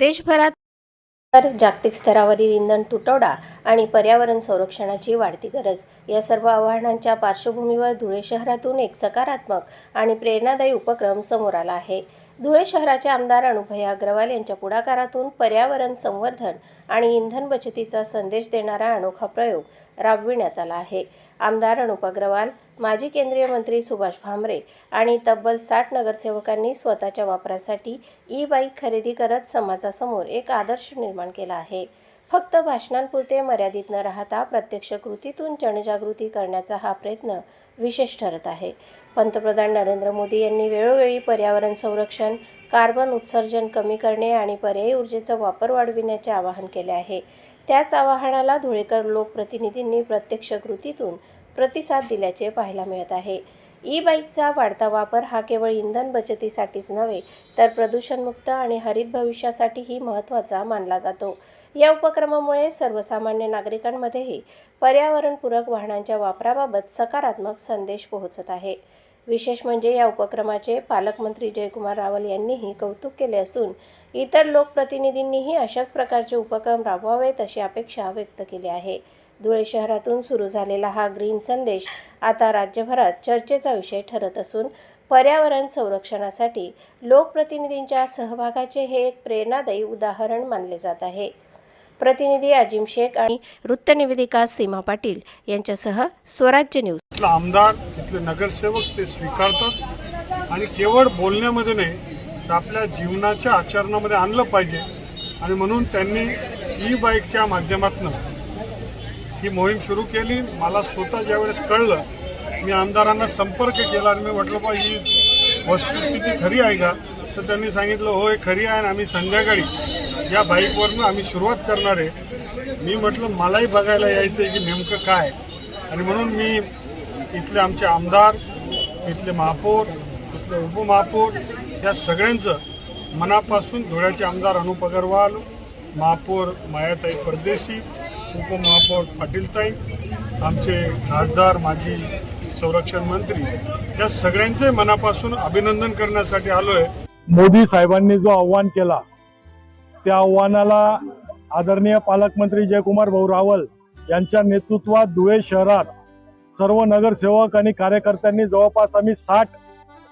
देशभरात जागतिक स्तरावरील इंधन तुटवडा आणि पर्यावरण संरक्षणाची वाढती गरज या सर्व आव्हानांच्या पार्श्वभूमीवर धुळे शहरातून एक सकारात्मक आणि प्रेरणादायी उपक्रम समोर आला आहे। धुळे शहराचे आमदार अनुभय अग्रवाल यांच्या पुढाकारातून पर्यावरण संवर्धन आणि इंधन बचतीचा संदेश देणारा अनोखा प्रयोग राबविण्यात आला आहे। आमदार अनुप अग्रवाल, माजी केंद्रीय मंत्री सुभाष भामरे आणि तब्बल 60 नगरसेवकांनी स्वतःच्या वापरासाठी ई-बाईक खरेदी करत समाजासमोर एक आदर्श निर्माण केला आहे। फक्त भाषणांपुरते मर्यादित न राहता प्रत्यक्ष कृतीतून जनजागृती करण्याचा हा प्रयत्न विशेष ठरत आहे। पंतप्रधान नरेंद्र मोदी यांनी वेळोवेळी पर्यावरण संरक्षण, कार्बन उत्सर्जन कमी करणे आणि पर्यायी ऊर्जेचा वापर वाढविण्याचे आवाहन केले आहे। त्याच आवाहनाला धुळेकर लोकप्रतिनिधींनी प्रत्यक्ष कृतीतून प्रतिसाद दिल्याचे पाहायला मिळत आहे। ई-बाईकचा वाढता वापर हा केवळ इंधन बचतीसाठीच नव्हे तर प्रदूषणमुक्त आणि हरित भविष्यासाठीही महत्त्वाचा मानला जातो। या उपक्रमामुळे सर्वसामान्य नागरिकांमध्येही पर्यावरणपूरक वाहनांच्या वापराबाबत सकारात्मक संदेश पोहोचत आहे। विशेष म्हणजे या उपक्रमाचे पालकमंत्री जयकुमार रावल यांनीही कौतुक केले असून इतर लोकप्रतिनिधींनीही अशाच प्रकारचे उपक्रम राबवावेत अशी अपेक्षा व्यक्त केली आहे। धुळे शहरातून सुरू झालेला हा ग्रीन संदेश आता राज्यभरात चर्चेचा विषय ठरत असून पर्यावरण संरक्षणासाठी लोकप्रतिनिधींच्या सहभागाचे हे एक प्रेरणादायी उदाहरण मानले जात आहे। प्रतिनिधी अजिम शेख आणि वृत्तनिवेदिका सीमा पाटील यांच्यासह स्वराज्य न्यूज। आमदार इथले नगरसेवक ते स्वीकारतात आणि केवळ बोलण्यामध्ये नाही तर आपल्या जीवनाच्या आचरणामध्ये आणलं पाहिजे आणि म्हणून त्यांनी ई-बाईकच्या माध्यमातून ही मोहीम सुरू केली। मला स्वतः ज्यावेळेस कळलं मी आमदारांना संपर्क केला आणि मी म्हटलं बा ही वस्तुस्थिती खरी आहे का, तर त्यांनी सांगितलं होय खरी आहे आणि आम्ही संध्याकाळी या बाईकवरनं आम्ही सुरुवात करणार आहे। मी म्हटलं मलाही बघायला यायचं आहे की नेमकं काय, आणि म्हणून मी इथले आमचे आमदार, इथले महापौर, इथले उपमहापौर या सगळ्यांचं मनापासून धुळ्याचे आमदार अनुप अग्रवाल, महापौर मायाताई परदेशी, उपमहापौर पाटीलताई, आमचे खासदार माजी संरक्षण मंत्री या सगळ्यांचे मनापासून अभिनंदन करण्यासाठी आलो आहे। मोदी साहेबांनी जो आव्हान केला त्या आव्हानाला आदरणीय पालकमंत्री जयकुमार भाऊ रावल यांच्या नेतृत्वात धुळे शहरात सर्व नगरसेवक आणि कार्यकर्त्यांनी जवळपास आम्ही 60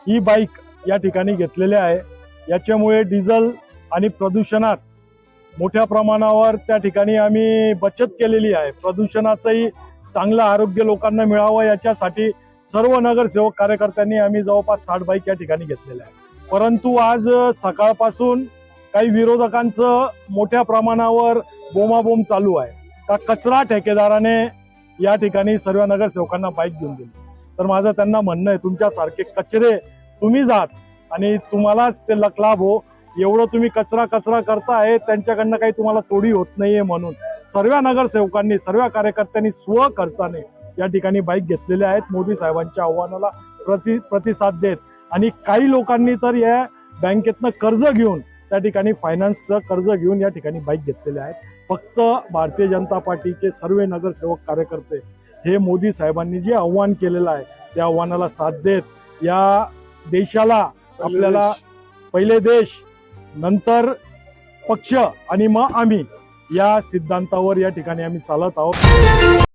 ई-बाईक या ठिकाणी घेतलेले आहे। याच्यामुळे डिझेल आणि प्रदूषणात मोठ्या प्रमाणावर त्या ठिकाणी आम्ही बचत केलेली आहे। प्रदूषणाचंही चांगलं आरोग्य लोकांना मिळावं याच्यासाठी सर्व नगरसेवक कार्यकर्त्यांनी आम्ही जवळपास 60 बाईक या ठिकाणी घेतलेल्या आहे। परंतु आज सकाळपासून काही विरोधकांचं मोठ्या प्रमाणावर बोमाबोम चालू आहे का कचरा ठेकेदाराने या ठिकाणी सर्व नगरसेवकांना बाईक घेऊन दिली। तर माझं त्यांना म्हणणं आहे तुमच्यासारखे कचरे तुम्ही जात आणि तुम्हालाच ते लकलाभ हो, एवढं तुम्ही कचरा करताय त्यांच्याकडनं काही तुम्हाला तोडी होत नाहीये। म्हणून सर्व नगरसेवकांनी सर्व कार्यकर्त्यांनी स्वखर्चाने या ठिकाणी बाईक घेतलेल्या आहेत मोदी साहेबांच्या आव्हानाला प्रतिसाद देत। आणि काही लोकांनी तर या बँकेतनं कर्ज घेऊन त्या ठिकाणी फायनान्सचं कर्ज घेऊन या ठिकाणी बाईक घेतलेले आहेत। फक्त भारतीय जनता पार्टीचे सर्व नगरसेवक कार्यकर्ते हे मोदी साहेबांनी जे आव्हान केलेलं आहे त्या आव्हानाला साथ देत या देशाला आपल्याला पहिले देश नंतर पक्ष आणि मग आम्ही या सिद्धांतावर या ठिकाणी आम्ही चालत आहोत।